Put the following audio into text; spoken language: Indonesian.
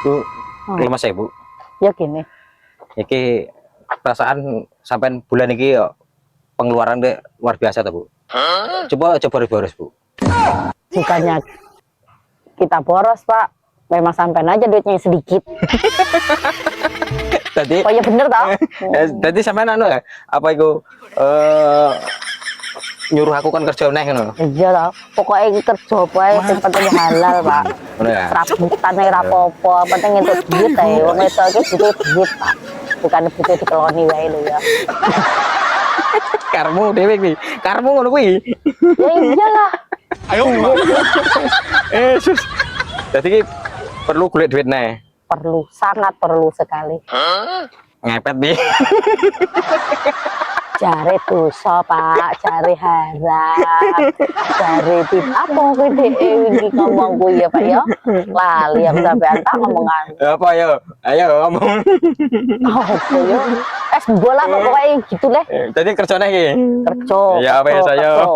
Bu, lemes ya, Bu. Ya gini. Iki perasaan sampai bulan ini pengeluaran deh luar biasa tuh, Bu. Coba boros, Bu. Bukannya kita boros, Pak. Memang sampai aja duitnya sedikit. Tadi Oh ya bener tau. tadi sampai anu ya, apa itu nyuruh aku kan kerja neh ngono. Iya tau. Pokoknya kerja bae sing penting halal, Pak. Ngono ya. Serabutan ora apa-apa, penting entuk duit ae. Wong itu iki butuh duit, Pak. Bukan butuh dikeloni wae lho ya. Karmu dewe iki. Karmu ngono kuwi. Ya iyalah. Ayo, Sus. Jadi ki perlu golek duit neh. Perlu, sangat perlu sekali. Ngepet nih. Jare dosa, Pak, jare haram, jare apa kuwi iki ngomong kuwi ya, Pak ya. Lali aku sampean tak ngomongan. Apa ayo? Ayo ngomong. Apa ya? Bola pokoknya gitu deh. Jadi kerja neh iki. Kerja. Ya apa ya saya. kerja.